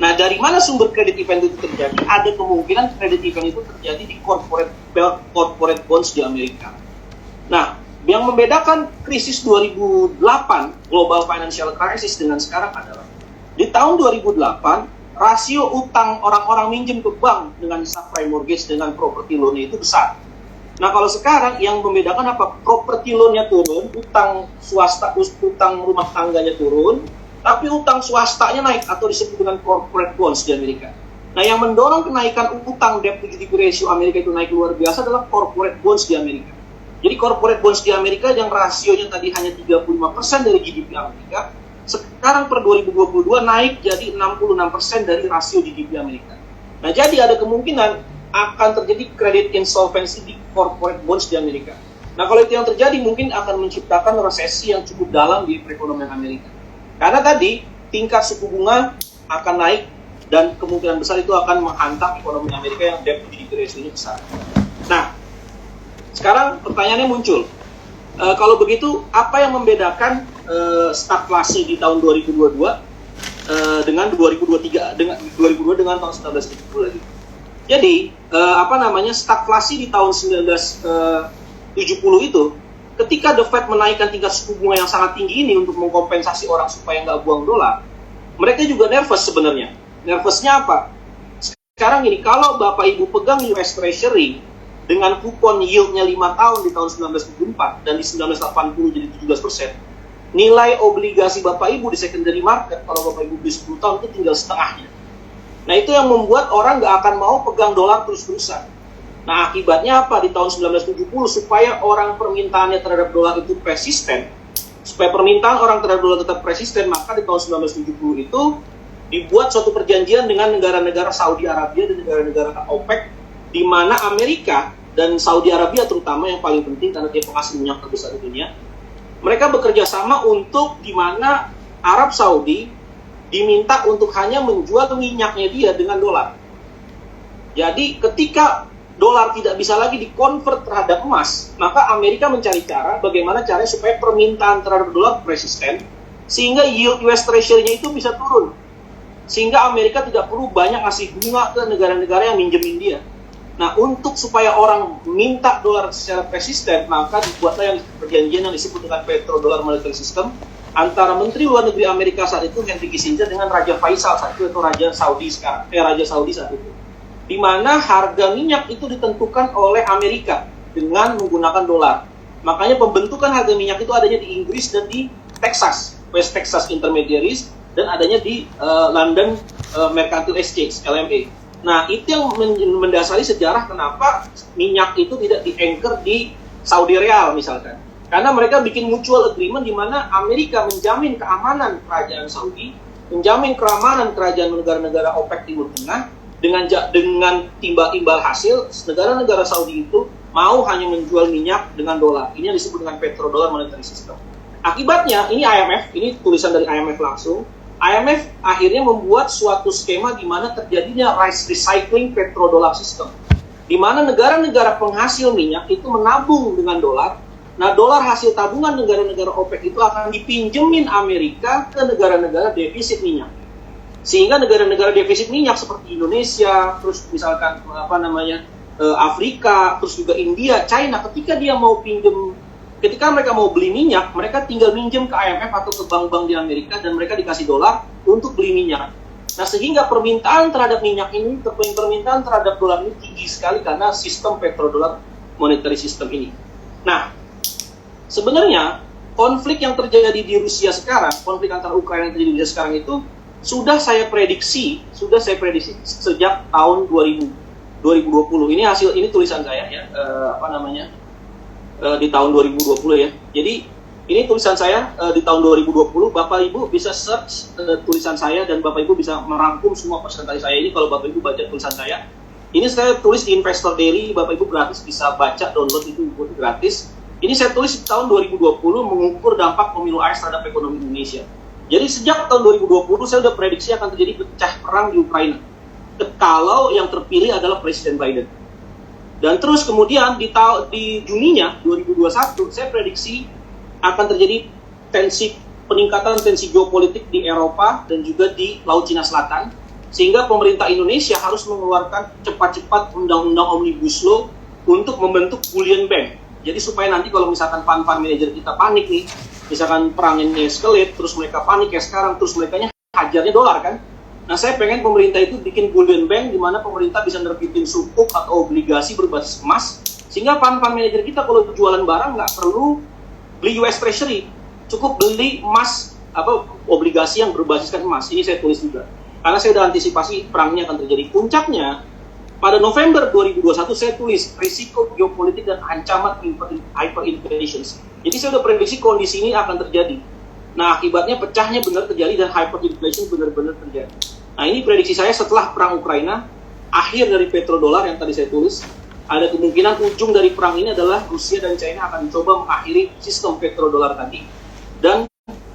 Nah, dari mana sumber kredit event itu terjadi? Ada kemungkinan kredit event itu terjadi di corporate bonds di Amerika. Nah, yang membedakan krisis 2008, global financial crisis dengan sekarang adalah di tahun 2008, rasio utang orang-orang minjem ke bank dengan subprime mortgage dengan property loan itu besar. Nah, kalau sekarang yang membedakan apa? Property loan-nya turun, utang swasta, utang rumah tangganya turun, tapi utang swastanya naik atau disebut dengan corporate bonds di Amerika. Nah, yang mendorong kenaikan utang debt to GDP ratio Amerika itu naik luar biasa adalah corporate bonds di Amerika. Jadi corporate bonds di Amerika yang rasionya tadi hanya 35% dari GDP Amerika, sekarang per 2022 naik jadi 66% dari rasio GDP Amerika. Nah, jadi ada kemungkinan akan terjadi credit insolvency di corporate bonds di Amerika. Nah, kalau itu yang terjadi mungkin akan menciptakan resesi yang cukup dalam di perekonomian Amerika. Karena tadi tingkat suku bunga akan naik dan kemungkinan besar itu akan menghantam ekonomi Amerika yang debt to GDP ratio-nya besar. Nah, sekarang pertanyaannya muncul, kalau begitu apa yang membedakan stagflasi di tahun 2022 dengan 2023 dengan tahun 1970 lagi? Jadi stagflasi di tahun 1970 itu, ketika The Fed menaikkan tingkat suku bunga yang sangat tinggi ini untuk mengkompensasi orang supaya nggak buang dolar, mereka juga nervous sebenarnya. Nervousnya apa? Sekarang ini, kalau Bapak Ibu pegang US Treasury dengan kupon yieldnya 5 tahun di tahun 1974 dan di 1980 jadi 17%, nilai obligasi Bapak Ibu di secondary market kalau Bapak Ibu beli 10 tahun itu tinggal setengahnya. Nah, itu yang membuat orang nggak akan mau pegang dolar terus-terusan. Nah, akibatnya apa? Di tahun 1970, supaya orang permintaannya terhadap dolar itu persisten, supaya permintaan orang terhadap dolar tetap persisten, maka di tahun 1970 itu dibuat suatu perjanjian dengan negara-negara Saudi Arabia dan negara-negara OPEC, di mana Amerika dan Saudi Arabia terutama yang paling penting karena dia penghasil minyak terbesar di dunia, mereka bekerja sama untuk di mana Arab Saudi diminta untuk hanya menjual minyaknya dia dengan dolar. Jadi ketika dolar tidak bisa lagi dikonvert terhadap emas, maka Amerika mencari cara bagaimana caranya supaya permintaan terhadap dolar persisten, sehingga yield US Treasury-nya itu bisa turun. Sehingga Amerika tidak perlu banyak ngasih bunga ke negara-negara yang minjemin dia. Nah, untuk supaya orang minta dolar secara persisten, maka dibuatlah yang perjanjian yang disebut dengan petrodollar monetary system antara Menteri Luar Negeri Amerika saat itu Henry Kissinger dengan Raja Faisal saat itu, atau Raja Saudi saat itu. Di mana harga minyak itu ditentukan oleh Amerika dengan menggunakan dolar. Makanya pembentukan harga minyak itu adanya di Inggris dan di Texas, West Texas Intermediaries, dan adanya di London Mercantile Exchange, LME. Nah, itu yang mendasari sejarah kenapa minyak itu tidak di-anchor di Saudi Real misalkan. Karena mereka bikin mutual agreement di mana Amerika menjamin keamanan kerajaan Saudi, menjamin keamanan kerajaan negara-negara OPEC Timur Tengah, dengan timbal hasil negara-negara Saudi itu mau hanya menjual minyak dengan dolar. Ini yang disebut dengan petrodollar monetary system. Akibatnya, ini IMF, ini tulisan dari IMF langsung. IMF akhirnya membuat suatu skema di mana terjadinya rice recycling petrodollar system, di mana negara-negara penghasil minyak itu menabung dengan dolar. Nah, dolar hasil tabungan negara-negara OPEC itu akan dipinjemin Amerika ke negara-negara defisit minyak. Sehingga negara-negara defisit minyak seperti Indonesia, terus misalkan Afrika, terus juga India, China, ketika mereka mau beli minyak, mereka tinggal minjem ke IMF atau ke bank-bank di Amerika dan mereka dikasih dolar untuk beli minyak. Nah, sehingga permintaan terhadap minyak ini, permintaan terhadap dolar ini tinggi sekali karena sistem petrodollar monetary system ini. Nah, sebenarnya konflik yang terjadi di Rusia sekarang, konflik antara Ukraina yang terjadi di Rusia sekarang itu sudah saya prediksi sejak tahun 2020. Ini tulisan saya ya, di tahun 2020 ya. Jadi ini tulisan saya di tahun 2020. Bapak Ibu bisa search tulisan saya dan Bapak Ibu bisa merangkum semua presentasi saya ini kalau Bapak Ibu baca tulisan saya. Ini saya tulis di Investor Daily, Bapak Ibu gratis bisa baca, download itu gratis. Ini saya tulis di tahun 2020 mengukur dampak pemilu AS terhadap ekonomi Indonesia. Jadi sejak tahun 2020 saya sudah prediksi akan terjadi pecah perang di Ukraina kalau yang terpilih adalah Presiden Biden. Dan terus kemudian di Juninya 2021 saya prediksi akan terjadi peningkatan tensi geopolitik di Eropa dan juga di Laut Cina Selatan. Sehingga pemerintah Indonesia harus mengeluarkan cepat-cepat undang-undang Omnibus Law untuk membentuk bullion bank. Jadi supaya nanti kalau misalkan fund manager kita panik nih, misalkan perang ini escalate, terus mereka panik kayak sekarang, terus mereka hajarnya dolar kan. Nah, saya pengen pemerintah itu bikin bullion bank di mana pemerintah bisa nerbitin sukuk atau obligasi berbasis emas, sehingga fund manager kita kalau jualan barang nggak perlu beli US Treasury, cukup beli emas, obligasi yang berbasiskan emas. Ini saya tulis juga. Karena saya sudah antisipasi perang ini akan terjadi. Puncaknya, pada November 2021 saya tulis risiko geopolitik dan ancaman hyperinflation. Jadi saya sudah prediksi kondisi ini akan terjadi. Nah, akibatnya pecahnya benar terjadi dan hyperinflation benar-benar terjadi. Nah, ini prediksi saya setelah perang Ukraina, akhir dari petrodolar yang tadi saya tulis, ada kemungkinan ujung dari perang ini adalah Rusia dan China akan mencoba mengakhiri sistem petrodolar tadi. Dan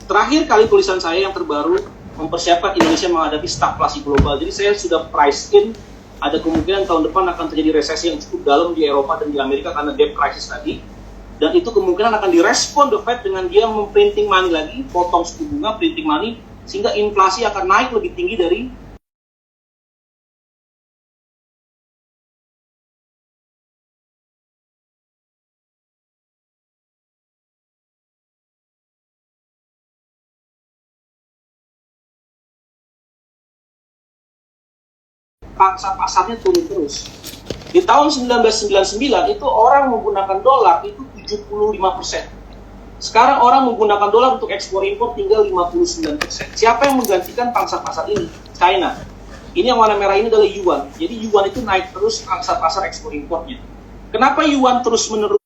terakhir kali tulisan saya yang terbaru, mempersiapkan Indonesia menghadapi stagflasi global. Jadi saya sudah price in, ada kemungkinan tahun depan akan terjadi resesi yang cukup dalam di Eropa dan di Amerika karena debt crisis tadi. Dan itu kemungkinan akan direspon The Fed dengan dia memprinting money lagi, potong suku bunga, printing money, sehingga inflasi akan naik lebih tinggi dari pangsa pasarnya turun terus. Di tahun 1999 itu orang menggunakan dolar itu 75%. Sekarang orang menggunakan dolar untuk ekspor impor tinggal 59%. Siapa yang menggantikan pangsa pasar ini? China. Ini yang warna merah ini adalah yuan. Jadi yuan itu naik terus pangsa pasar ekspor impornya. Kenapa yuan terus menerus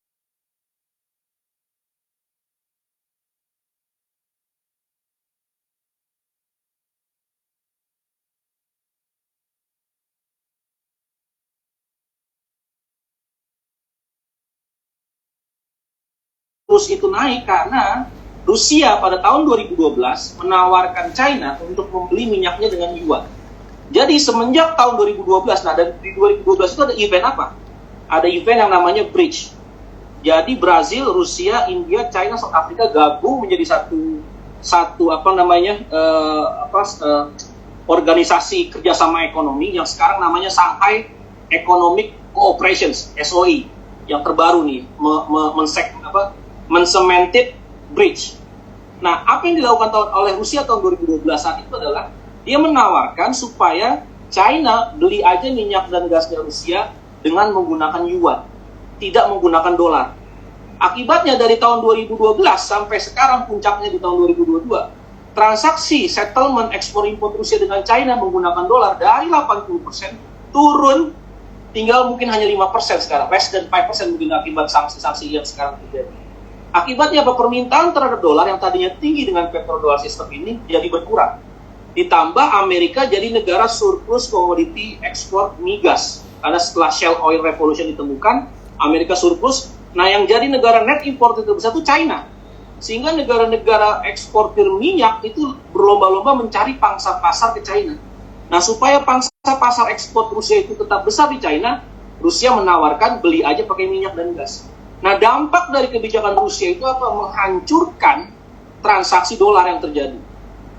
itu naik? Karena Rusia pada tahun 2012 menawarkan China untuk membeli minyaknya dengan yuan. Jadi semenjak tahun 2012, nah dan di 2012 itu ada event apa? Ada event yang namanya Bridge. Jadi Brazil, Rusia, India, China, South Africa gabung menjadi satu organisasi kerjasama ekonomi yang sekarang namanya Shanghai Economic Cooperation (SOE) yang terbaru nih, mencemented bridge. Nah, apa yang dilakukan oleh Rusia tahun 2012 saat itu adalah dia menawarkan supaya China beli aja minyak dan gasnya Rusia dengan menggunakan yuan, tidak menggunakan dolar. Akibatnya dari tahun 2012 sampai sekarang puncaknya di tahun 2022, transaksi settlement ekspor impor Rusia dengan China menggunakan dolar dari 80% turun tinggal mungkin hanya 5% sekarang, less than 5% mungkin akibat sanksi-sanksi yang sekarang terjadi. Akibatnya apa? Permintaan terhadap dolar yang tadinya tinggi dengan petrodolar sistem ini jadi berkurang. Ditambah Amerika jadi negara surplus komoditi ekspor migas. Karena setelah Shale Oil Revolution ditemukan, Amerika surplus. Nah, yang jadi negara net importer terbesar itu China. Sehingga negara-negara eksportir minyak itu berlomba-lomba mencari pangsa pasar ke China. Nah, supaya pangsa pasar ekspor Rusia itu tetap besar di China, Rusia menawarkan beli aja pakai minyak dan gas. Nah, dampak dari kebijakan Rusia itu apa? Menghancurkan transaksi dolar yang terjadi.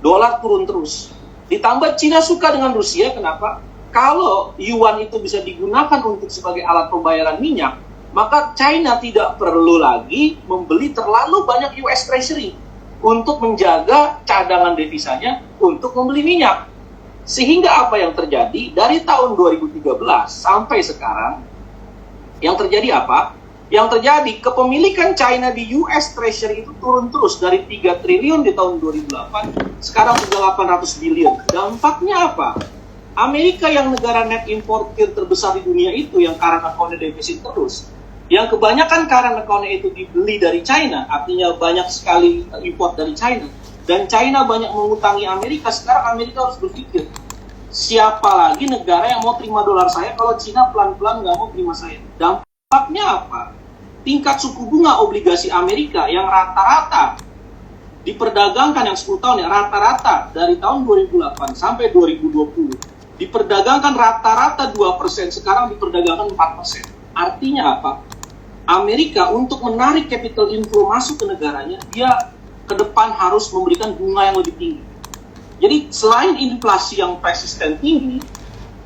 Dolar turun terus. Ditambah Cina suka dengan Rusia, kenapa? Kalau yuan itu bisa digunakan untuk sebagai alat pembayaran minyak, maka China tidak perlu lagi membeli terlalu banyak US Treasury untuk menjaga cadangan devisanya untuk membeli minyak. Sehingga apa yang terjadi? Dari tahun 2013 sampai sekarang, yang terjadi apa? Yang terjadi, kepemilikan China di US Treasury itu turun terus dari 3 triliun di tahun 2008, sekarang sudah 800 billion. Dampaknya apa? Amerika yang negara net importer terbesar di dunia itu, yang current account defisit terus, yang kebanyakan current account itu dibeli dari China, artinya banyak sekali import dari China, dan China banyak mengutangi Amerika. Sekarang Amerika harus berpikir, siapa lagi negara yang mau terima dolar saya kalau China pelan-pelan nggak mau terima saya? Dampaknya apa? Tingkat suku bunga obligasi Amerika yang rata-rata diperdagangkan yang 10 tahun ya, rata-rata dari tahun 2008 sampai 2020 diperdagangkan rata-rata 2%, sekarang diperdagangkan 4%. Artinya apa? Amerika untuk menarik capital inflow masuk ke negaranya, dia ke depan harus memberikan bunga yang lebih tinggi. Jadi selain inflasi yang persisten tinggi,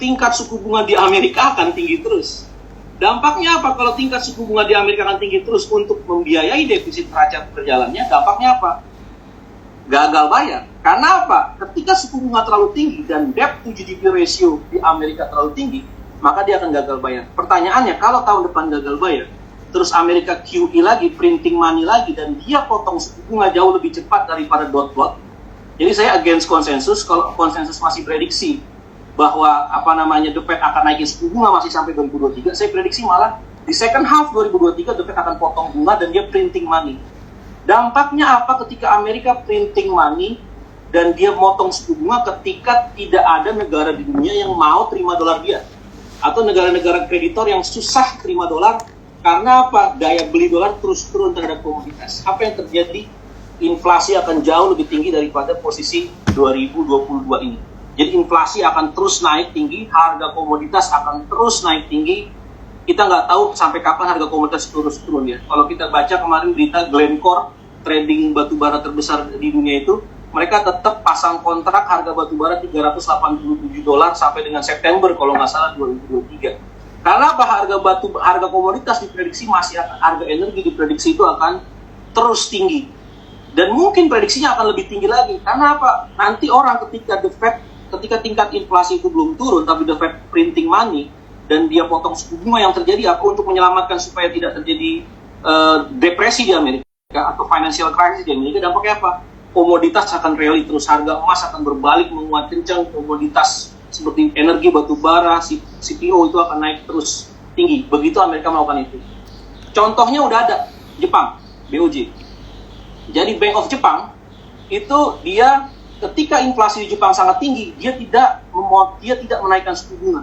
tingkat suku bunga di Amerika akan tinggi terus. Dampaknya apa kalau tingkat suku bunga di Amerika akan tinggi terus untuk membiayai defisit neraca berjalannya? Dampaknya apa? Gagal bayar. Karena apa? Ketika suku bunga terlalu tinggi dan debt to GDP ratio di Amerika terlalu tinggi, maka dia akan gagal bayar. Pertanyaannya, kalau tahun depan gagal bayar, terus Amerika QE lagi, printing money lagi, dan dia potong suku bunga jauh lebih cepat daripada dot-dot. Jadi saya against konsensus. Kalau konsensus masih prediksi bahwa The Fed akan naikin suku bunga masih sampai 2023, saya prediksi malah di second half 2023 The Fed akan potong bunga dan dia printing money. Dampaknya apa ketika Amerika printing money dan dia motong suku bunga ketika tidak ada negara di dunia yang mau terima dolar dia? Atau negara-negara kreditor yang susah terima dolar karena apa? Daya beli dolar terus turun terhadap komoditas. Apa yang terjadi? Inflasi akan jauh lebih tinggi daripada posisi 2022 ini. Jadi inflasi akan terus naik tinggi, harga komoditas akan terus naik tinggi. Kita nggak tahu sampai kapan harga komoditas terus turun ya. Kalau kita baca kemarin berita Glencore, trading batubara terbesar di dunia itu, mereka tetap pasang kontrak harga batubara $387 sampai dengan September kalau nggak salah 2023. Karena apa? Harga komoditas diprediksi harga energi diprediksi itu akan terus tinggi. Dan mungkin prediksinya akan lebih tinggi lagi. Karena apa? Nanti orang ketika tingkat inflasi itu belum turun, tapi The Fed printing money, dan dia potong suku bunga, yang terjadi apa untuk menyelamatkan supaya tidak terjadi depresi di Amerika atau financial crisis di Amerika? Dampaknya apa? Komoditas akan rally terus, harga emas akan berbalik menguat kencang, komoditas seperti energi, batu bara, CPO itu akan naik terus tinggi. Begitu Amerika melakukan itu. Contohnya udah ada, Jepang, BOJ. Jadi Bank of Jepang itu dia ketika inflasi di Jepang sangat tinggi, dia tidak menaikkan suku bunga.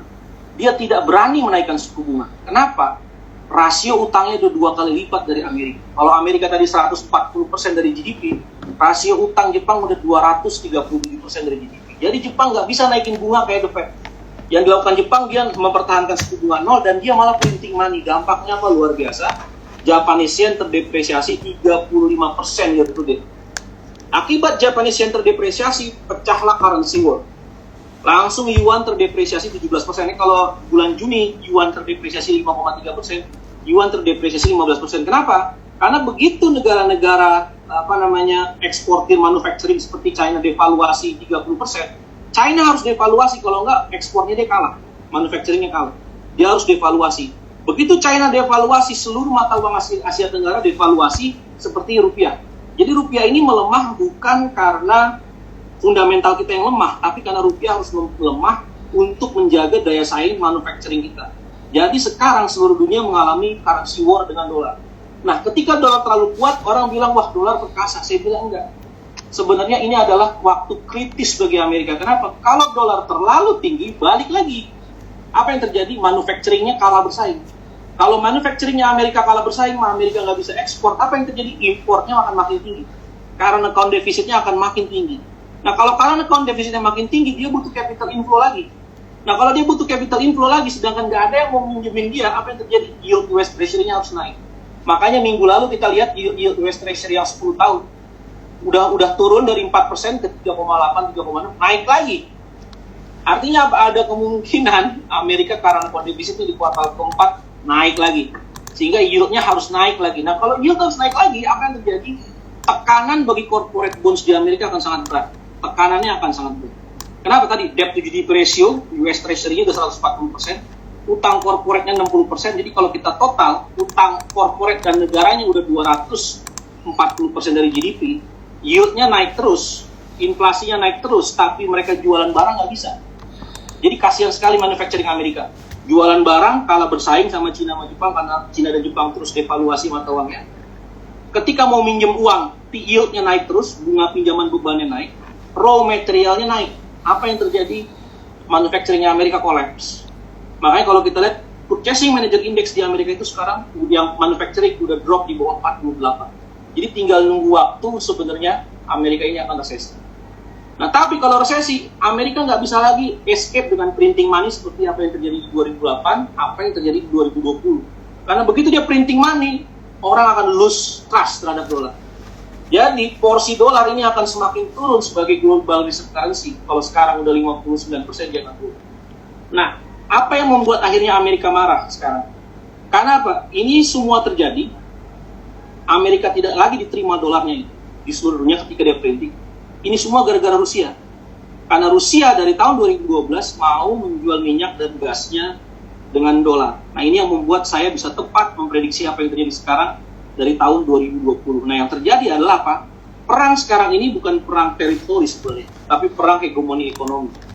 Dia tidak berani menaikkan suku bunga. Kenapa? Rasio utangnya udah 2 kali lipat dari Amerika. Kalau Amerika tadi 140% dari GDP, rasio utang Jepang udah 237% dari GDP. Jadi Jepang nggak bisa naikin bunga kayak The Fed. Yang dilakukan Jepang, dia mempertahankan suku bunga 0 dan dia malah printing money. Dampaknya apa? Luar biasa. Japanese yen terdepresiasi 35% year to date. Akibat Japanese yen terdepresiasi, pecahlah currency war. Langsung yuan terdepresiasi 17%. Ini kalau bulan Juni yuan terdepresiasi 5,3%, yuan terdepresiasi 15%. Kenapa? Karena begitu negara-negara eksportir manufacturing seperti China devaluasi 30%, China harus devaluasi, kalau enggak ekspornya dia kalah, manufacturingnya kalah. Dia harus devaluasi. Begitu China devaluasi, seluruh mata uang Asia Tenggara devaluasi seperti rupiah. Jadi rupiah ini melemah bukan karena fundamental kita yang lemah, tapi karena rupiah harus melemah untuk menjaga daya saing manufacturing kita. Jadi sekarang seluruh dunia mengalami currency war dengan dolar. Nah, ketika dolar terlalu kuat, orang bilang, wah dolar perkasa. Saya bilang enggak. Sebenarnya ini adalah waktu kritis bagi Amerika. Kenapa? Kalau dolar terlalu tinggi, balik lagi. Apa yang terjadi? Manufacturingnya kalah bersaing. Kalau manufacturingnya Amerika kalah bersaing, Amerika nggak bisa ekspor. Apa yang terjadi? Importnya akan makin tinggi. Karena account defisitnya akan makin tinggi. Nah, kalau karena account defisitnya makin tinggi, dia butuh capital inflow lagi. Nah, kalau dia butuh capital inflow lagi, sedangkan nggak ada yang mau minjemin dia, apa yang terjadi? Yield US Treasury-nya harus naik. Makanya minggu lalu kita lihat yield US Treasury yang 10 tahun. Udah turun dari 4% ke 3,8, 3,6, naik lagi. Artinya apa? Ada kemungkinan Amerika karena account defisit itu di kuartal keempat naik lagi. Sehingga yield-nya harus naik lagi. Nah, kalau yield harus naik lagi, apa yang terjadi? Tekanan bagi corporate bonds di Amerika akan sangat berat. Tekanannya akan sangat berat. Kenapa tadi? Debt to GDP ratio, US Treasury-nya udah 140%, utang corporate-nya 60%, jadi kalau kita total, utang corporate dan negaranya udah 240% dari GDP, yield-nya naik terus, inflasinya naik terus, tapi mereka jualan barang nggak bisa. Jadi kasihan sekali manufacturing Amerika. Jualan barang kalah bersaing sama Cina sama Jepang, karena Cina dan Jepang terus devaluasi mata uangnya. Ketika mau minjem uang, yield-nya naik terus, bunga pinjaman bebannya naik, raw materialnya naik. Apa yang terjadi? Manufacturing Amerika collapse. Makanya kalau kita lihat Purchasing Manager Index di Amerika itu sekarang yang manufacturing udah drop di bawah 48. Jadi tinggal nunggu waktu sebenarnya Amerika ini akan resesi. Nah, tapi kalau resesi, Amerika nggak bisa lagi escape dengan printing money seperti apa yang terjadi di 2008, apa yang terjadi di 2020. Karena begitu dia printing money, orang akan lose trust terhadap dolar. Jadi porsi dolar ini akan semakin turun sebagai global reserve currency. Kalau sekarang udah 59%, jangan turun. Nah, apa yang membuat akhirnya Amerika marah sekarang? Karena apa? Ini semua terjadi, Amerika tidak lagi diterima dolarnya itu di seluruh dunia ketika dia printing. Ini semua gara-gara Rusia. Karena Rusia dari tahun 2012 mau menjual minyak dan gasnya dengan dolar. Nah, ini yang membuat saya bisa tepat memprediksi apa yang terjadi sekarang dari tahun 2020. Nah, yang terjadi adalah apa? Perang sekarang ini bukan perang teritori sebenarnya, tapi perang hegemoni ekonomi.